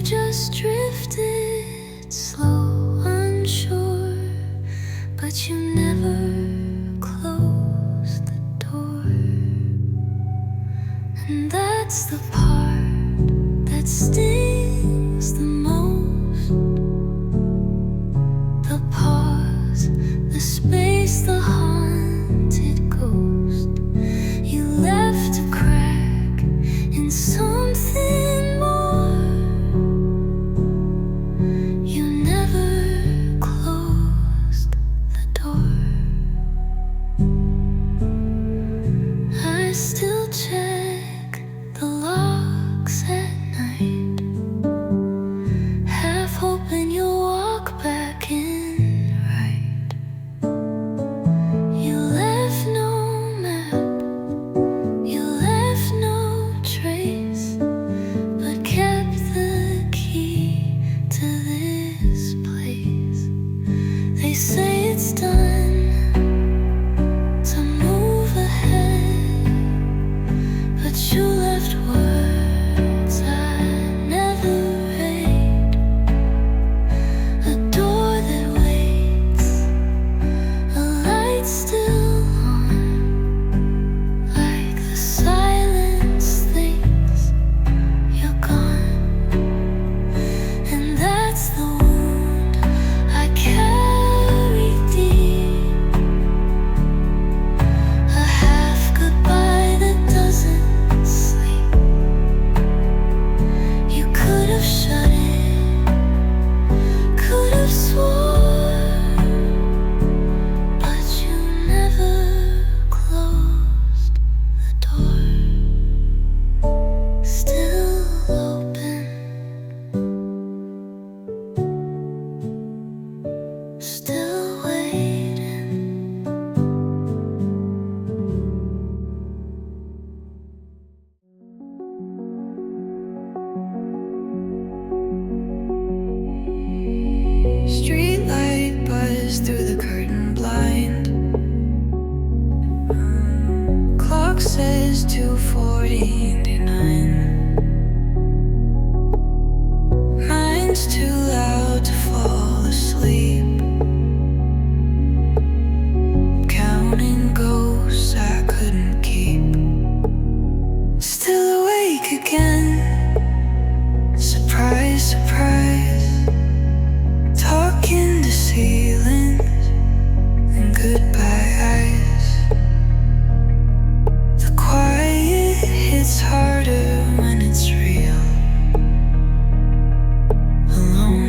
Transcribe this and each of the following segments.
just drifted slow, unsure, but you never closed the door. And that's the part that stings the most. The pause, the space, the haunted ghost. You left a crack in something more. You never closed the door. I still check the locks at night, half hoping you'll walk back in right. You left no map, you left no trace, but kept the key to this place. They say it's done to move ahead, but you left words I never read. A door that waits, a light still on, like the silence thinks you're gone. And that's the wound I carry deep, a half goodbye that doesn't sleep. You could have shut it, could have sworn, but you never closed the door. Still open, still waiting. Streetlight buzz through the curtain blind. Clock says 2:49. Mind's too loud to fall asleep. Counting ghosts I couldn't keep. Still awake again. Surprise, surprise. Talking to ceilings and goodbye eyes. The quiet hits harder when it's real. Alone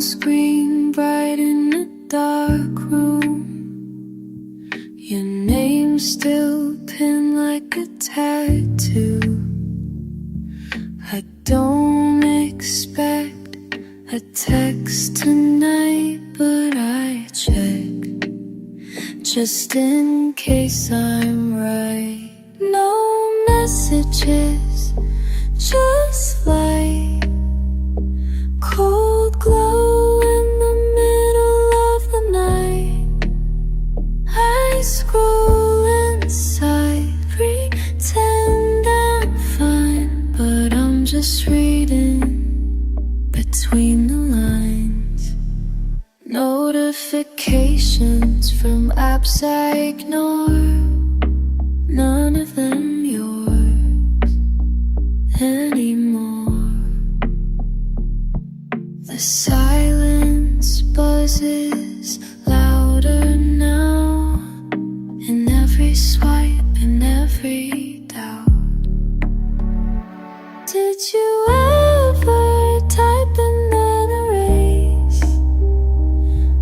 screen bright in a dark room. Your name still pinned like a tattoo. I don't expect a text tonight, but I check just in case I'm right. No messages, just light, cold glow in the middle of the night. I scroll inside, pretend I'm fine, but I'm just reading between the lines. Notifications from apps I ignore, none of them yours anymore. The silence buzzes louder now, in every swipe, in every doubt. Did you ever type and then erase?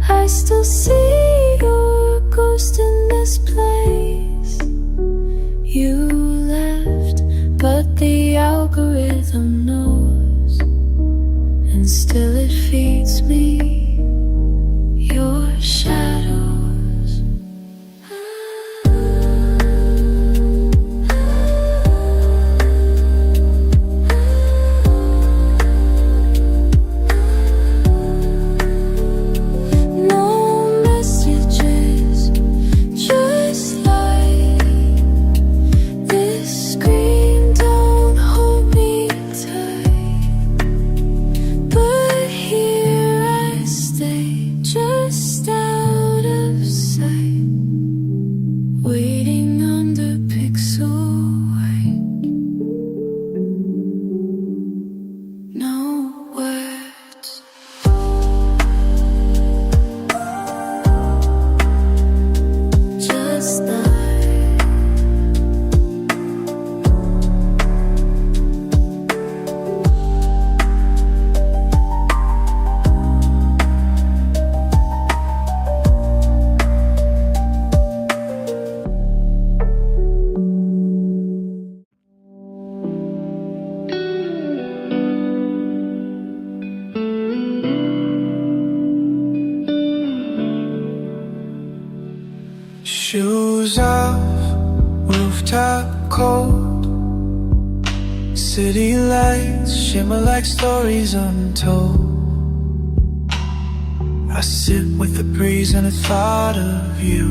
I still see your ghost in this place. You left, but the algorithm knows, and still it feeds me your shadows. No messages, just light. This screen don't hold me tight, but here I stay, just out of sight, waiting under pixel white. No words, just light. Shoes off, rooftop cold. City lights shimmer like stories untold. I sit with the breeze and the thought of you,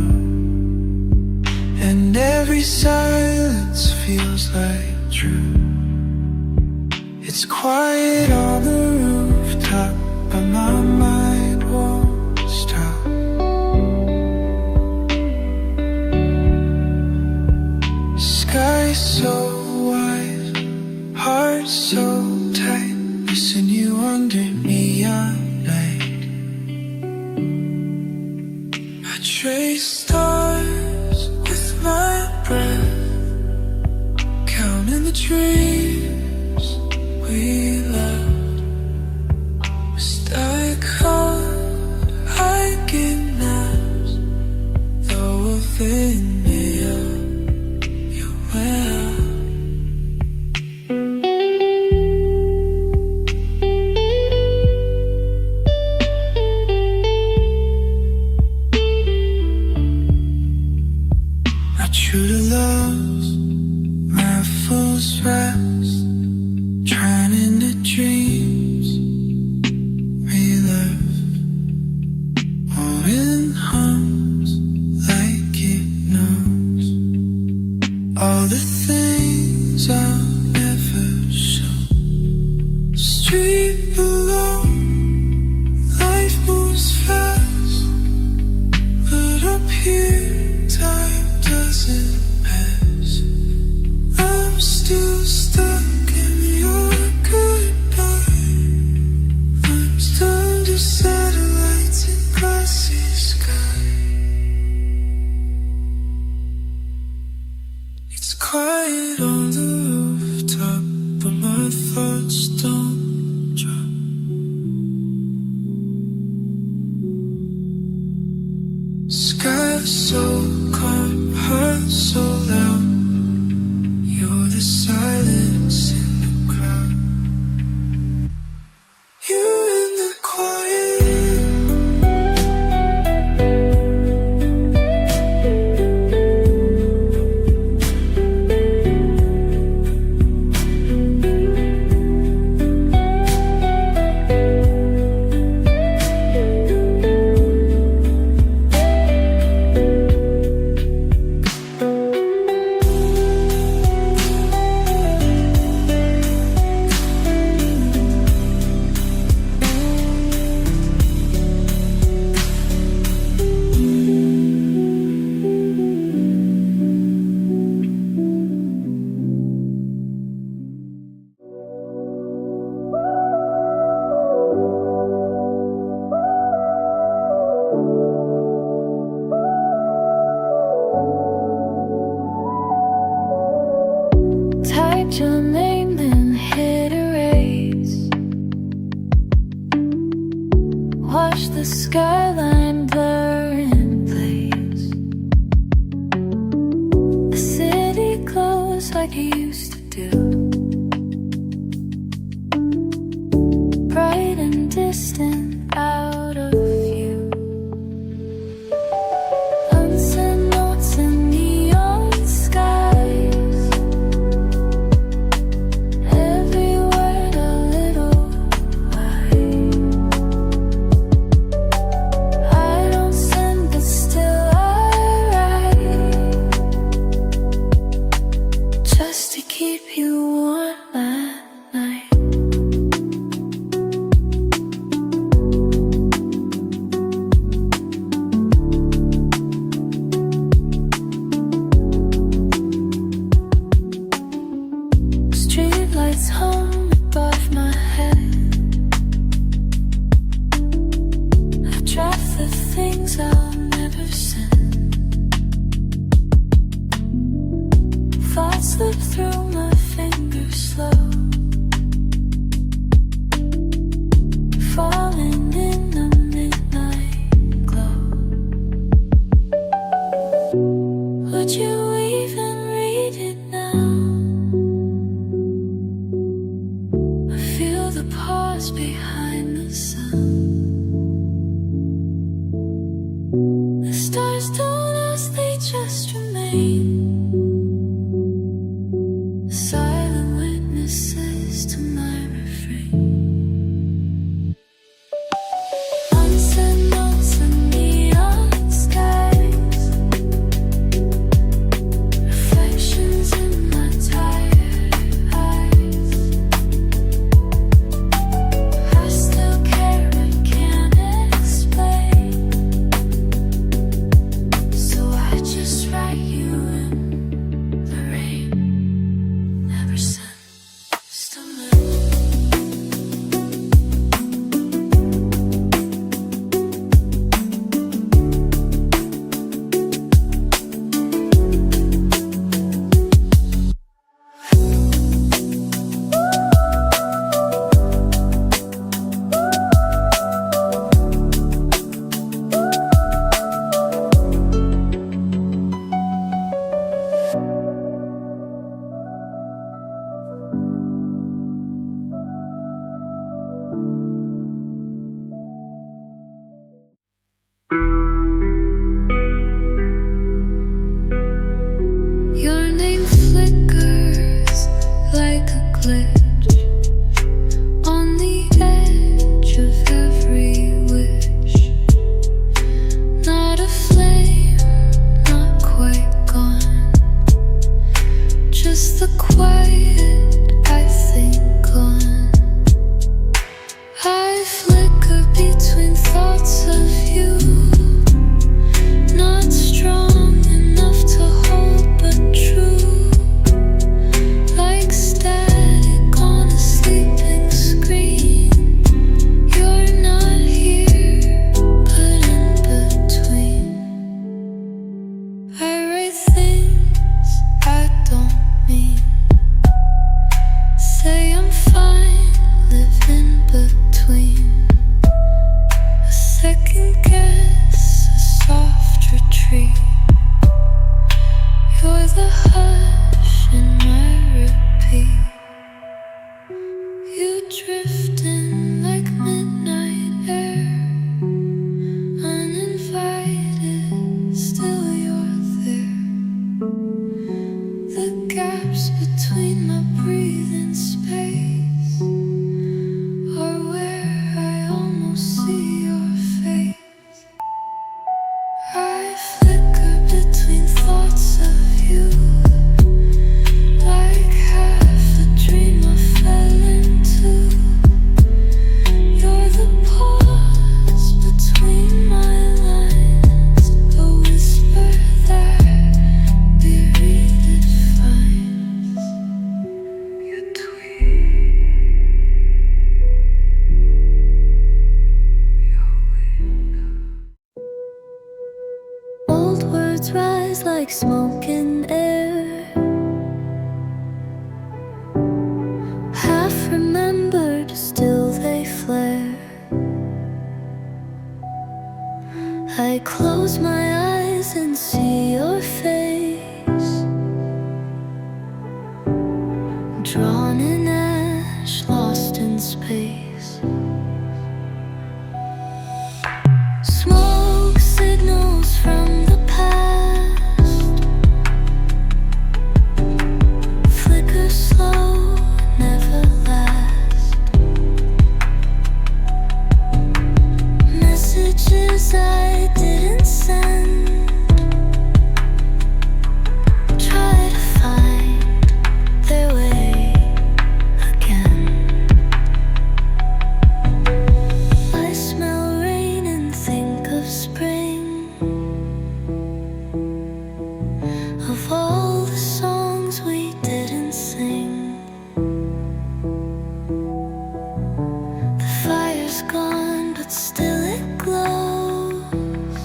and every silence feels like true. It's quiet on the rooftop, but my mind won't stop. Sky so wide, heart so tight, missing you under neon light. I trace stars with my breath, counting the dreams we left. Must I caught, I get naps, though within you well. her so calm, her so loud. You're the silence in the crowd. You're in the quiet. Typed your name, then hit erase. Watch the skyline blur in place. The city glows like it used to do, bright and distant, out of view. Unsent notes and neon skies, every word a little wide. I don't send, but still I write, just to keep you warm at night. Streetlights hum above my head. I draft the things I'll never send. Thoughts slip through my fingers slow, falling in the midnight glow. Would you even read it now? I feel the pause behind the sun. The stars don't ask, they just remain, silent witnesses to my refrain. Unsent notes and neon skies, reflections in my tired eyes. I still care but can't explain, so I just write you in the rain. Never sent, still live. Your name flickers like a glitch on the edge of every wish. Not a flame, not quite gone, just the quiet I think on. I flicker between thoughts of you, not strong enough to hold but true, like static on a sleeping screen. You're not here, but in between. I write things I don't mean, say I'm fine, live in between. A second guess, a soft retreat. tree. You're the hush in my repeat. You drift in like midnight air, uninvited, still you're there. The gaps between my breathing space are where I almost see your face. I flicker between thoughts of you, like half a dream I fell into. You're the pause between my lines, the whisper that buried finds. You old words rise like smoke in air, half remembered, still they flare. I close my eyes and see your face, drawn in ash, lost in space. Smoke signals from the past, flicker slow, never last. Messages I didn't send, try to find their way again. I smell rain and think of spring, of all the songs we didn't sing. The fire's gone, but still it glows,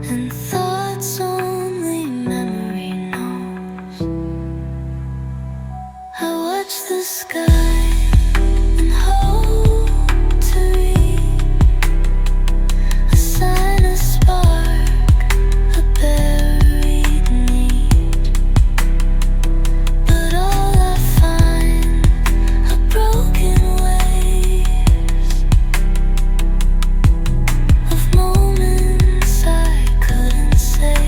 and thoughts only memory knows. I watch the sky and hope to read a sign, a spark, a buried need. But all I find are broken waves of moments I couldn't say.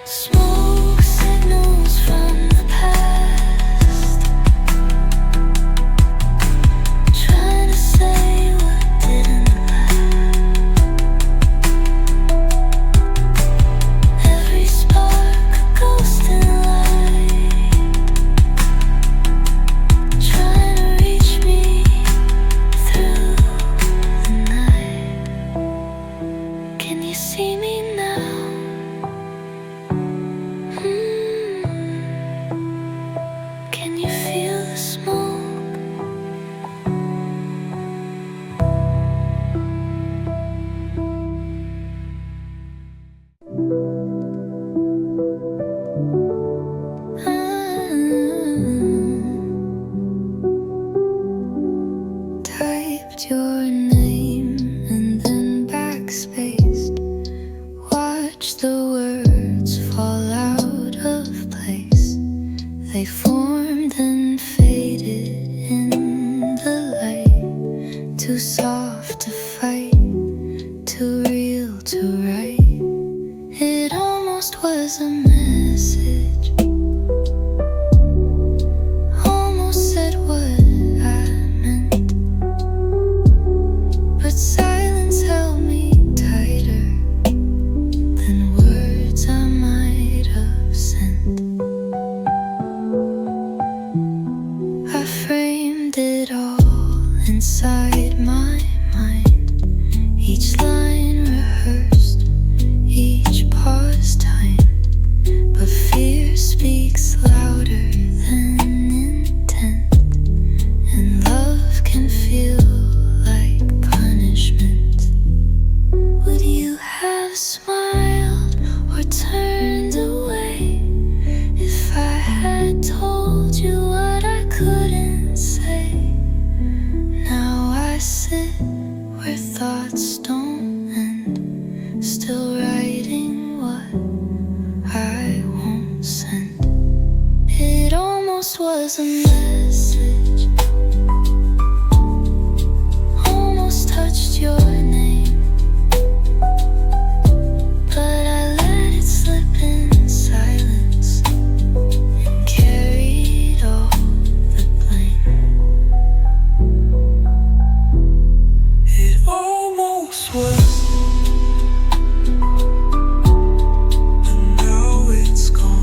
Smoke signals from the past, trying to say what didn't last. Every spark a ghost in light, trying to reach me through the night. Can you see me now? Can you feel the smoke? Typed your name and then backspaced. Watch the words fall out of place. They formed and faded in the light. Too soft to fight, too real to write. It almost was a message, almost said what I meant. But silence held me tighter than words I might have sent. I framed it all inside my mind, each line rehearsed, each pause timed. But fear speaks louder than intent, and love can feel like punishment. Would you have smiled or turned away if I had told you what I couldn't say? Now I sit where thoughts don't end, still writing what I won't send. It almost was a message, almost touched your name, but I let it slip in silence and carried all the blame. It almost was, but now it's gone.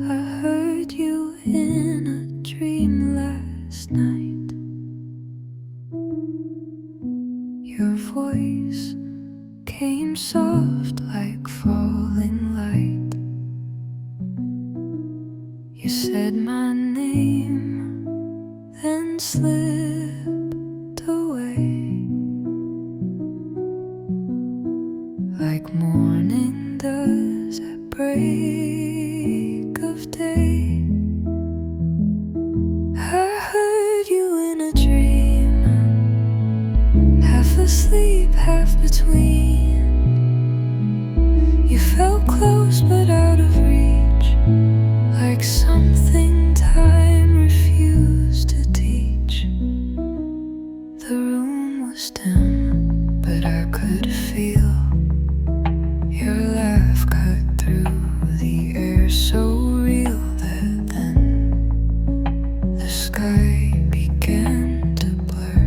I heard you in a dream last night. Your voice came soft like falling light. You said my name, then slipped away, like morning does at break of day. I heard you in a dream, half asleep, half between. You felt close but out of reach, like something time refused to teach. The room was dim, but I could feel your laugh cut through the air, so real that then the sky began to blur,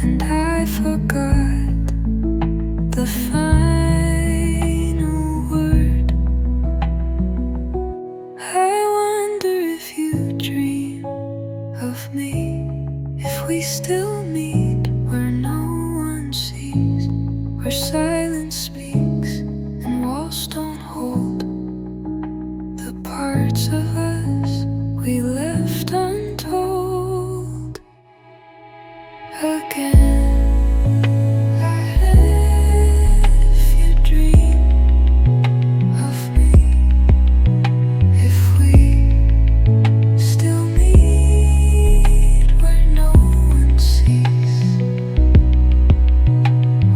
and I forgot the final word. I wonder if you dream of me, if we still meet where no one sees, where silence speaks and walls don't hold the parts of us we left untold. Again, if you dream of me, if we still meet where no one sees,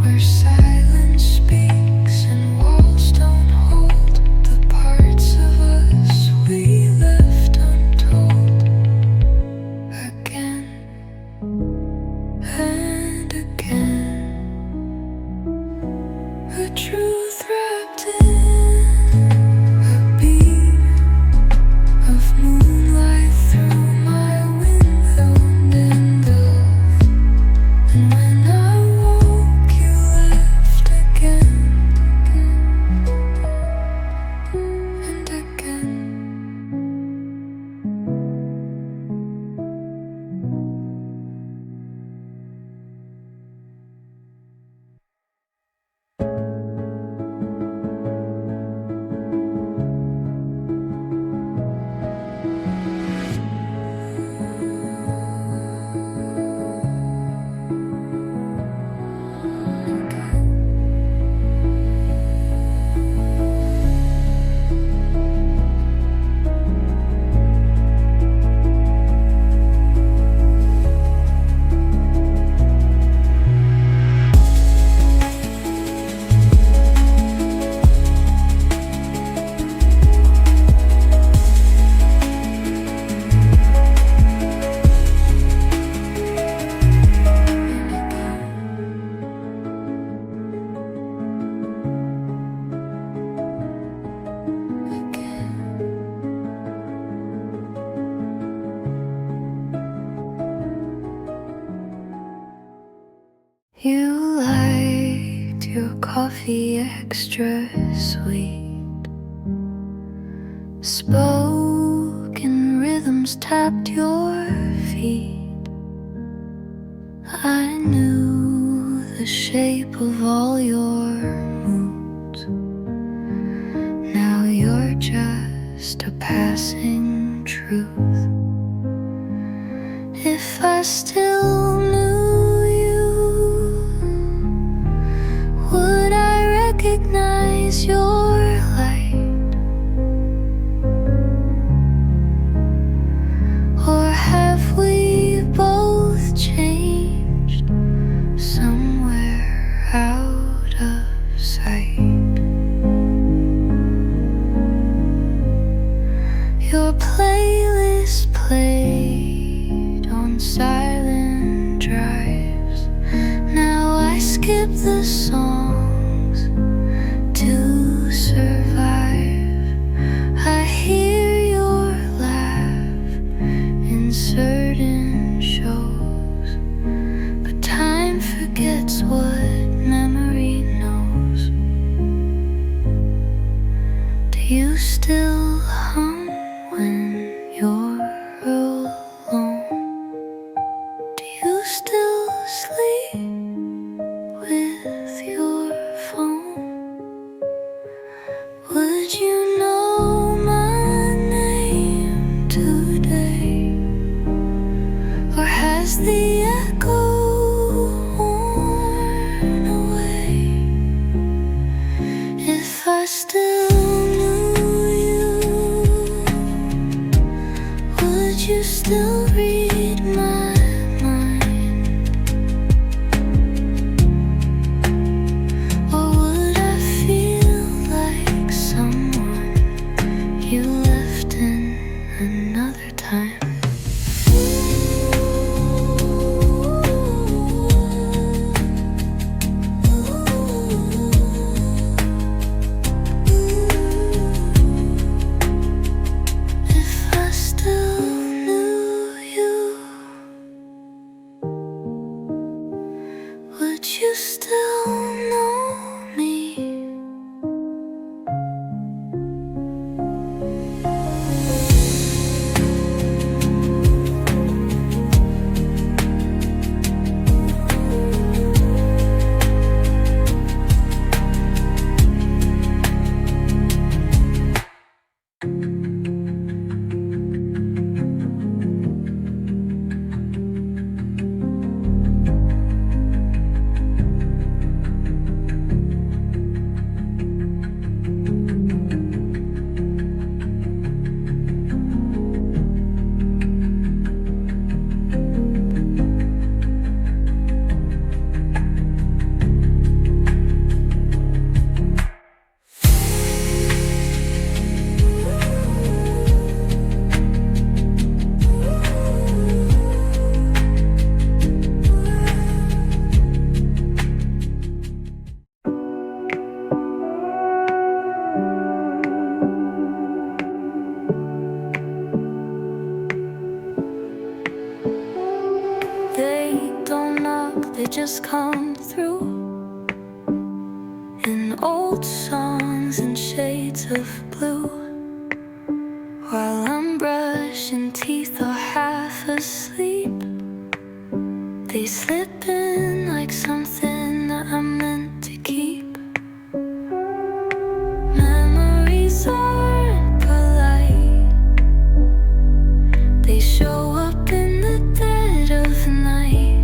where silence speaks and walls don't hold the parts of us we left untold. Again and again, a truth wrapped in a beam of moonlight through my window and ended. And when I woke, you left again and again. You liked your coffee extra sweet, spoken rhythms tapped your feet. I knew the shape of all your moods, passing truth. If I still knew you, would I recognize your light? Or have we both changed somewhere out of sight? Your playlist played on silent drives. Now I skip the songs to survive. I hear your laugh in certain shows, but time forgets what memory knows. Do you still hum when you're alone? Do you still sleep with your phone? Would you know my name today? Or has the echo worn away? If I still knew you, would you still read my mind? Or would I feel like someone you left in another time? If I still knew you, would you still know me? They don't knock, they just come through in old songs and shades of blue. While I'm brushing teeth or half asleep, they slip in like something that I'm meant to keep. Memories aren't polite, they show up in the dead of night.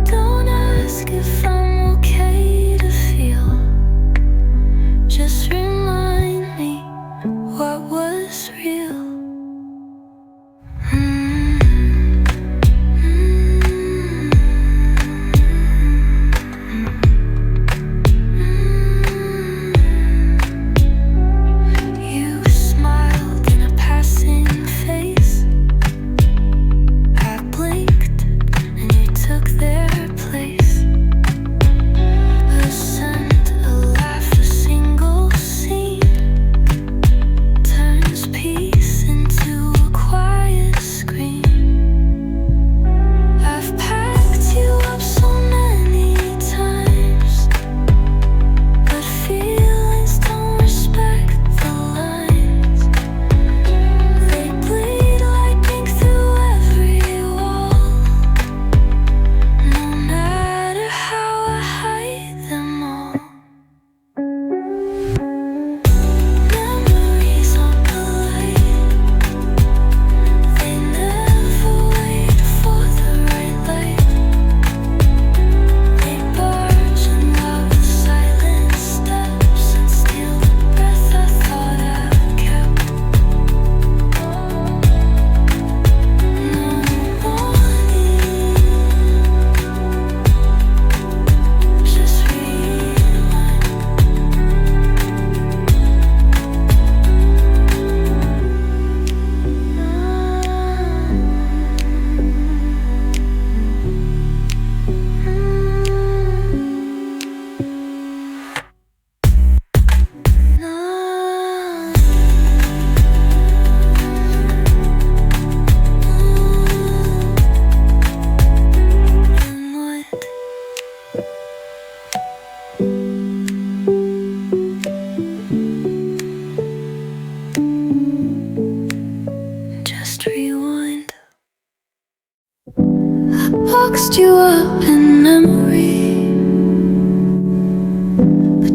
Don't ask if I'm okay to feel, just remind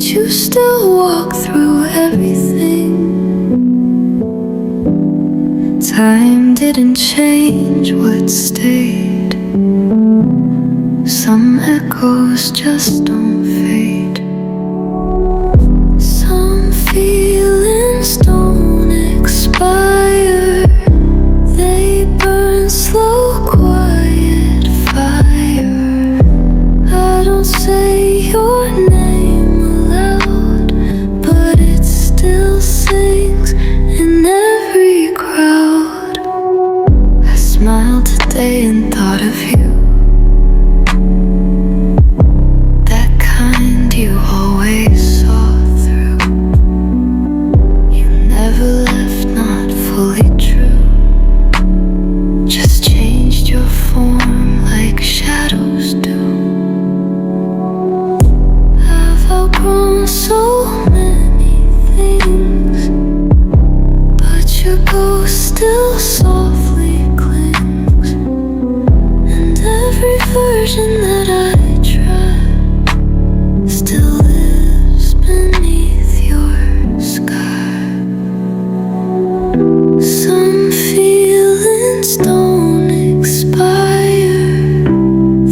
you still walk through everything. Time didn't change what stayed. Some echoes just don't fade. Some feelings don't expire. They burn slow, quiet fire. I don't say your name aloud, but it still sings in every crowd. I smiled today and thought of you. That kind you always saw through. You never left, not fully true. Just changed your form like shadows do. I've outgrown so many things, but your ghost still softly clings. And every version that I try still lives beneath your sky. Some feelings don't expire.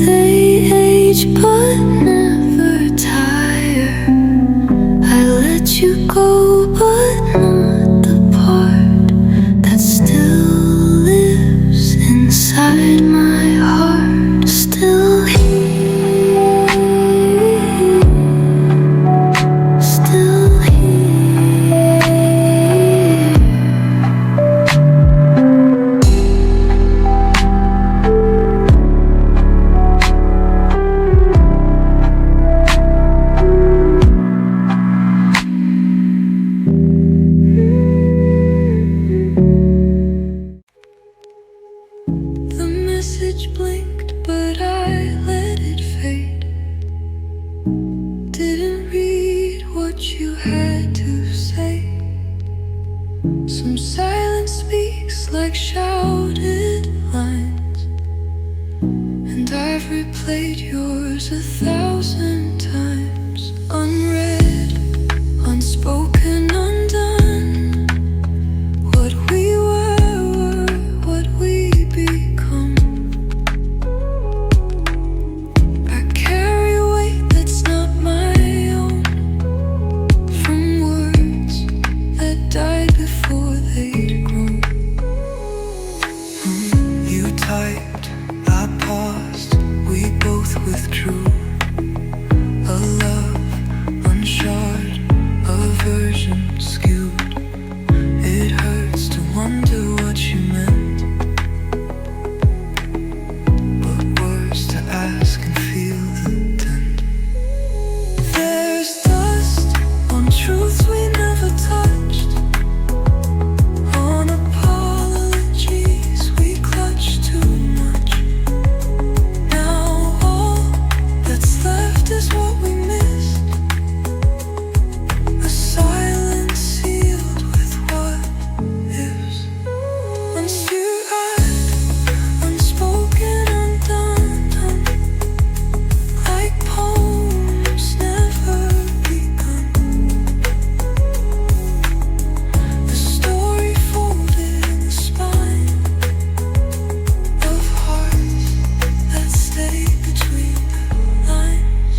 They age but never tire. I let you go, but not the part that still lives inside my heart. Still here, still here. The message blinked, but I let it fade. Didn't read what you had to say. Some silence speaks like shouted lines, and I've replayed yours 1,000 times. Unread, unspoken, undone. What we were, what we become. I carry weight that's not my own, from words that died before they'd grown. You typed, I paused, we both withdrew. A love unshod, a version skewed. It hurts to wonder what you meant, but words to ask and feel the dent. There's dust on truths we never touched, on apologies we clutched too much. Now all that's left is what we missed, a silence sealed with what ifs. Once you had unspoken, undone, like poems never begun. The story folded in the spine of hearts that stayed between the lines.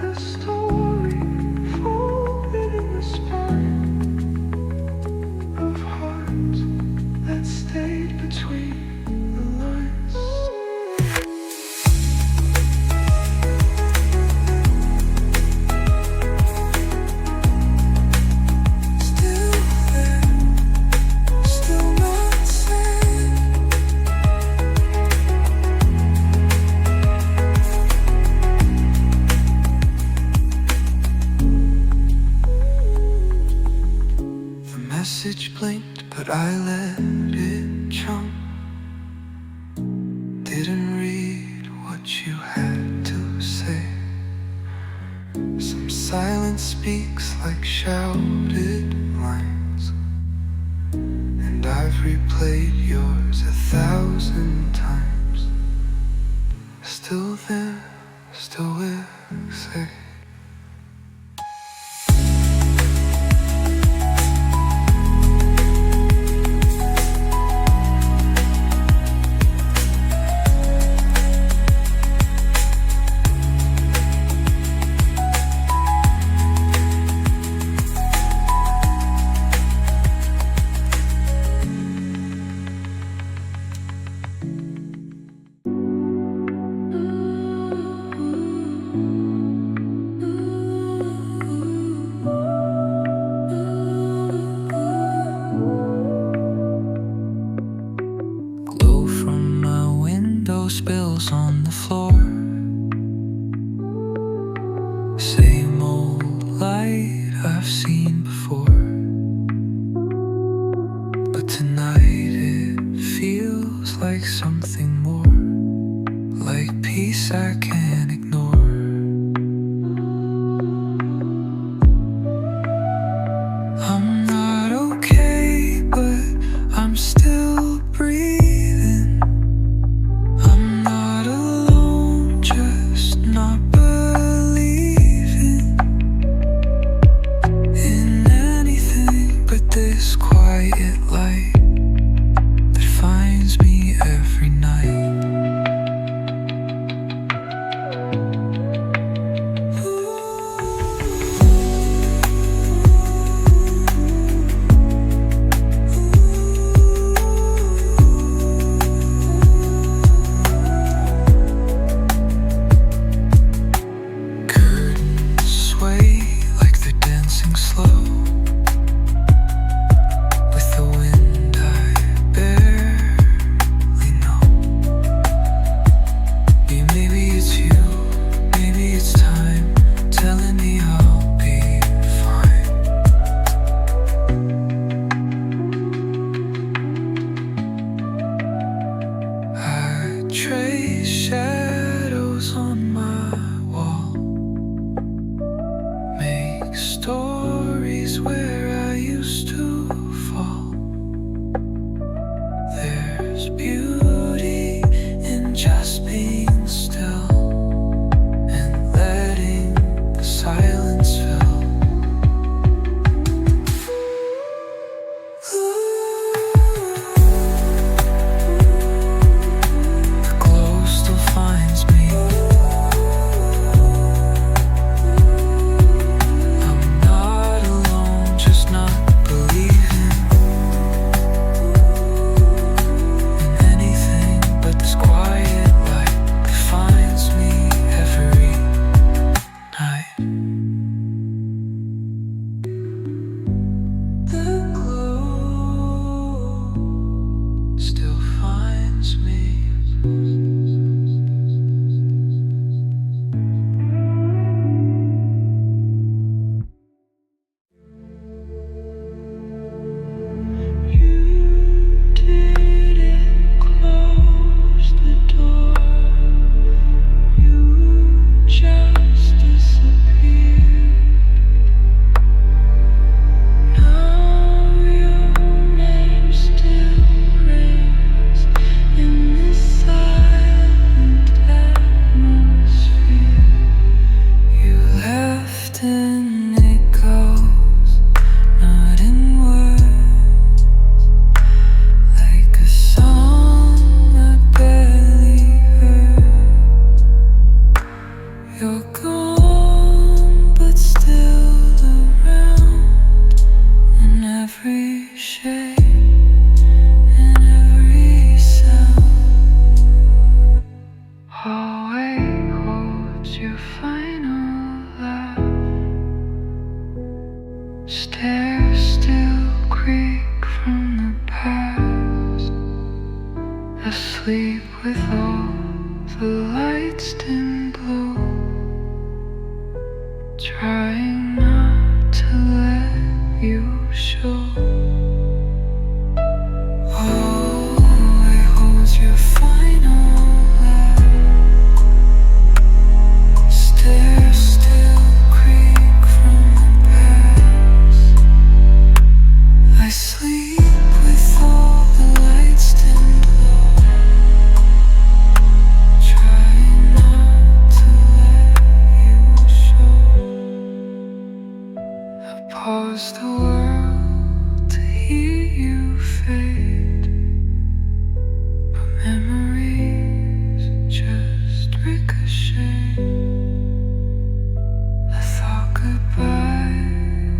The story folded in the spine of hearts that stayed between the lines. Still there, still not said. The message blinked, but I let it chunk. Didn't read what you had to say. Some silence speaks like shouted lines, I'm not okay, but I'm still breathing. I'm not alone, just not believing in anything but this quiet light that finds me every night. Trace shadows on my wall, make stories where I used to fall. There's beauty in just being still and letting the silence fill. Stairs still creak from the past, asleep with all the lights dim below, trying not to let you show. Oh, it holds your final laugh. Stairs still creak from the past. I sleep with all the lights dimmed low, trying not to let you show. I pause the world to hear you fade, but memories just ricochet. I thought goodbye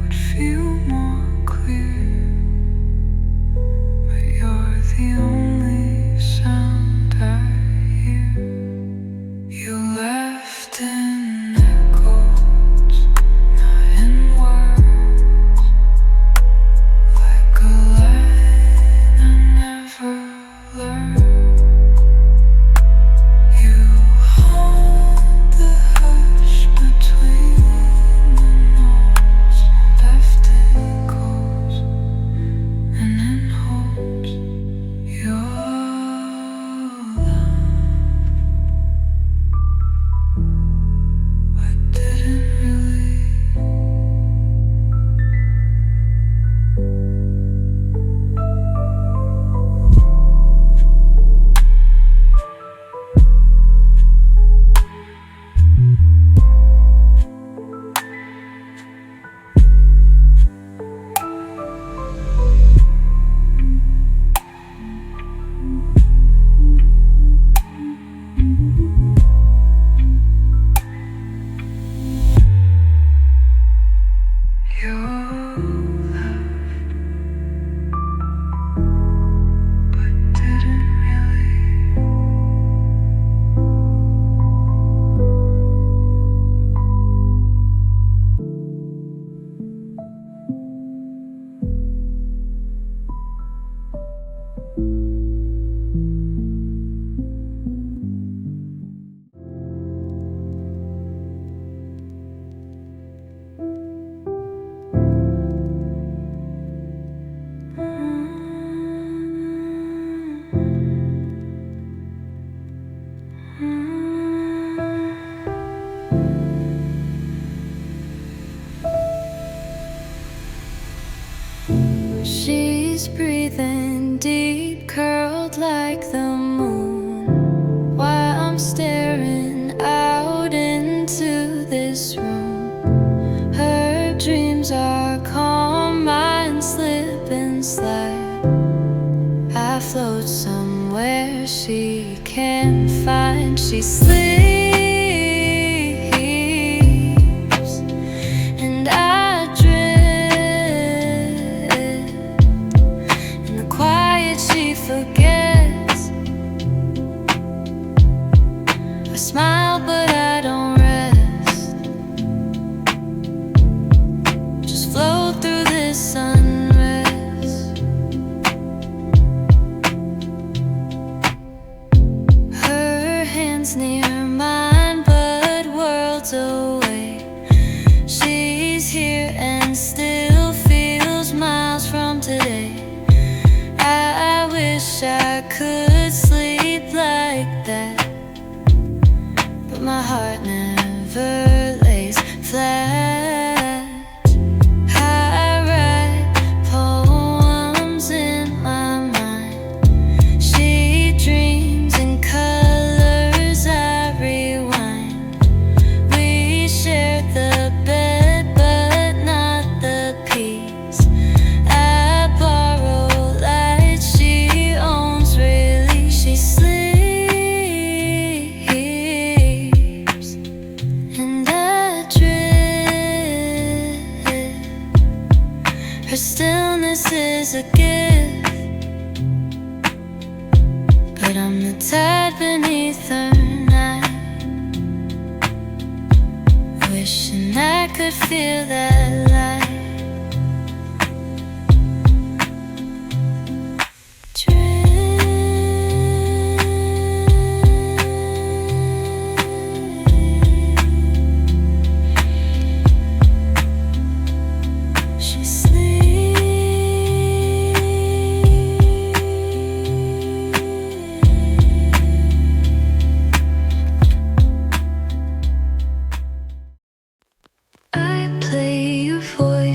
would feel more clear, but you're the only sound I hear. You left in echoes, not in words, like a light I She's breathing deep, curled like the moon, while I'm staring out into this room. Her dreams are calm, mine slip and slide. I float somewhere she can't find. She sleeps and I drift. In the quiet she forgets. I smile but I don't rest. Just float through this unrest. Her hands near mine but worlds away. She's here and still feels miles from today. I wish I could sleep like that, but my heart never lays flat. I write poems in my mind. She dreams in colors, I rewind. We share the bed but not the peace. I borrow light she owns, really. She sleeps and I drift. Her stillness is a gift, but I'm the tide beneath her night, wishing I could feel that light. She sleeps. I play your voice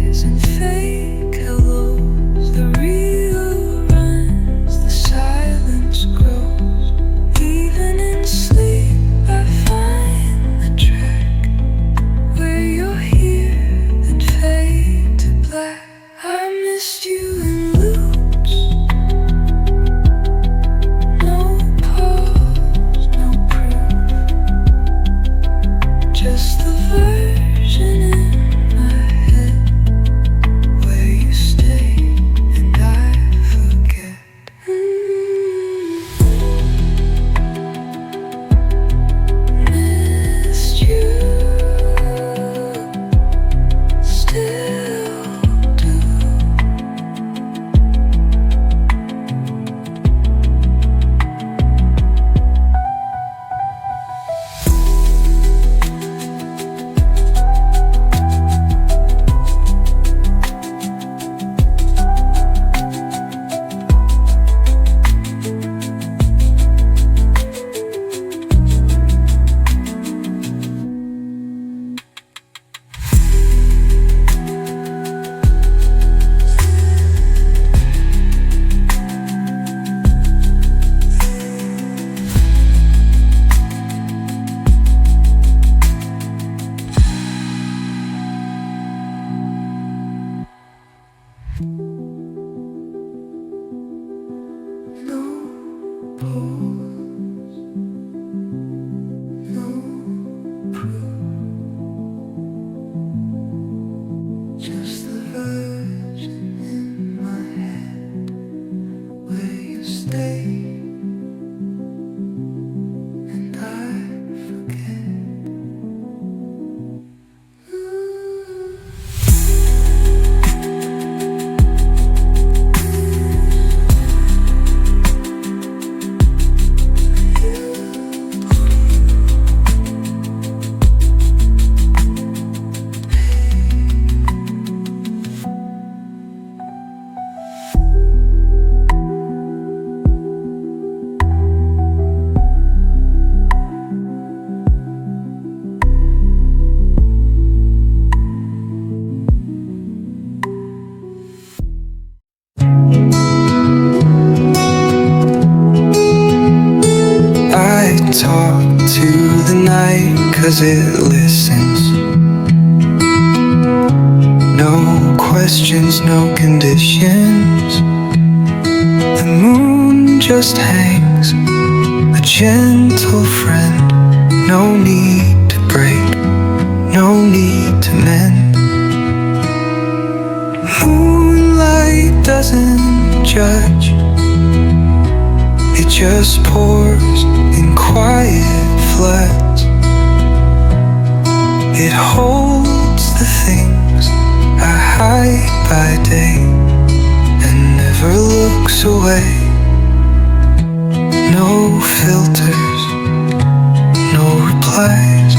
lies and fake hellos. The real runs, the silence grows. Even in sleep I find the track where you're here and fade to black. I missed you in loops. No pause, no proof. Just the version in my head where you stay and I forget. Missed you, still do. No pause, no proof. Just the version in my head where you stay and I forget. I talk to the night 'cause it listens. No questions, no conditions. The moon just hangs, a gentle friend. No need to break, no need to mend. Moonlight doesn't judge, it just pours in quiet floods. It holds the things I hide by day and never looks away. No filters, no replies,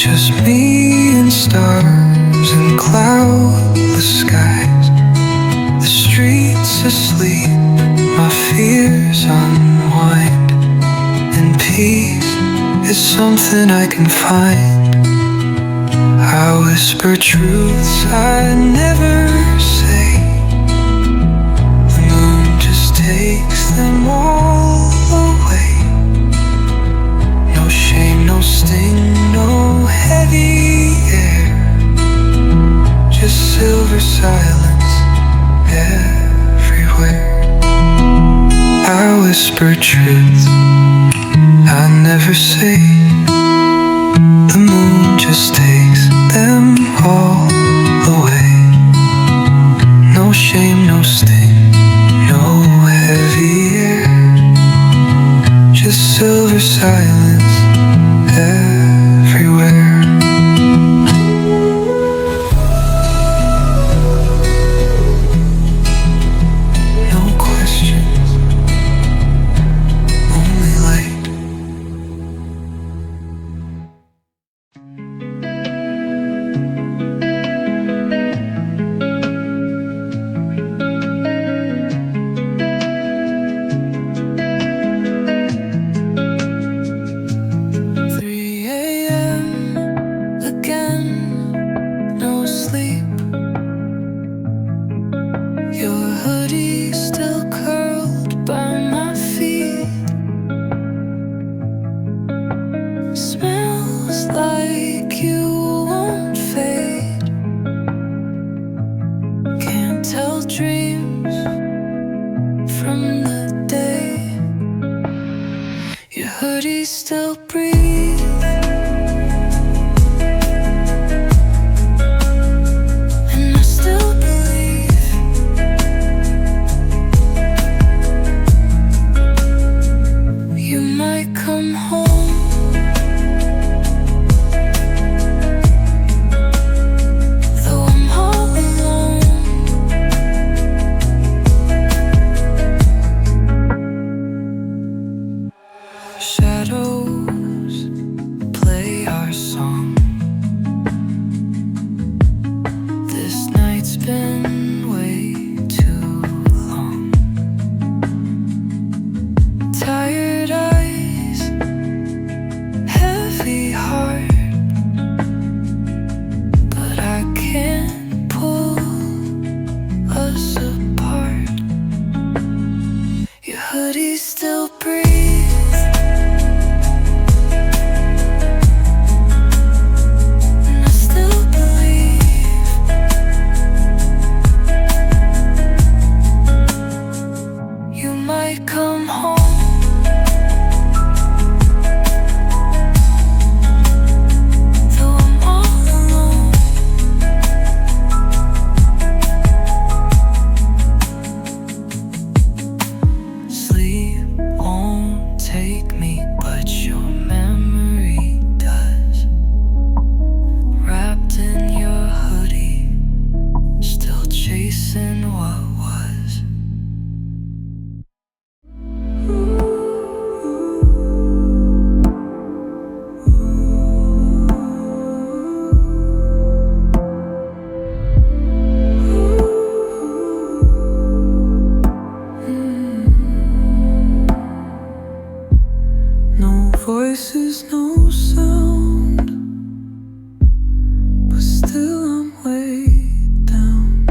just me and stars and cloudless skies. The streets asleep, my fears unwind, and peace is something I can find. I whisper truths I never say. The moon just takes them all away. No shame, no sting, no heavy air, just silver silence everywhere. I whisper truths I never say. The moon just takes them all away. No shame, no sting, no heavy air, just silver silence everywhere. No questions, only light. tell dreams from the day. Your hoodie still breathes, and I still believe you might come home. Though I'm all alone, shadows play our song. This night's been way too long. Tired eyes, heavy heart, but I can't pull us apart. Your hoodie still breathes, and I still believe you might come home. Though I'm all alone, sleep won't take me, but your memory does. Wrapped in your hoodie, still chasing what was. No voices, no sound, but still I'm way down.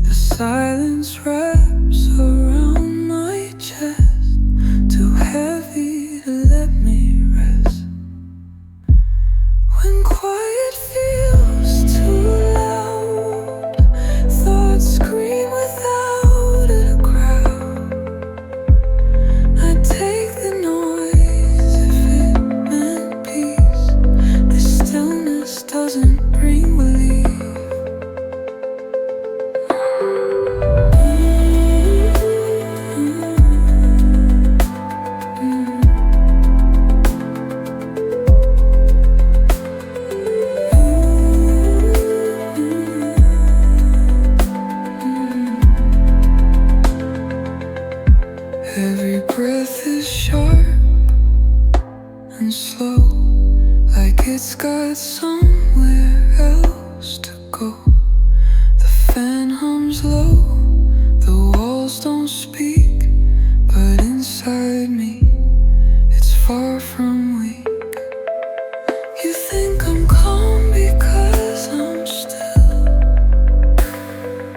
The silence wraps around my chest, too heavy to let me rest. When quiet feels too loud, thoughts scream without a crowd. I take the noise if it meant peace. This stillness doesn't bring relief. Every breath is sharp and slow, like it's got somewhere else to go. The fan hums low, the walls don't speak, but inside me, it's far from weak. You think I'm calm because I'm still,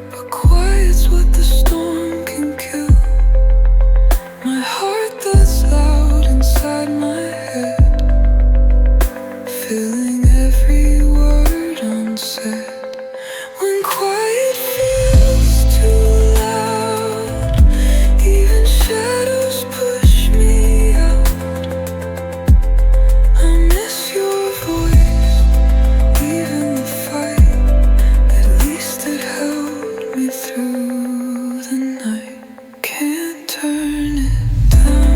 but quiet's what the storm can kill. My heart that's loud inside my head, filling every word unsaid. When quiet feels too loud, even shadows push me out. I miss your voice, even the fight. At least it held me through the night. Can't turn it down.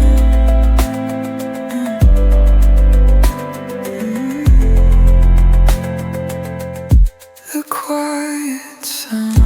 The quiet sound.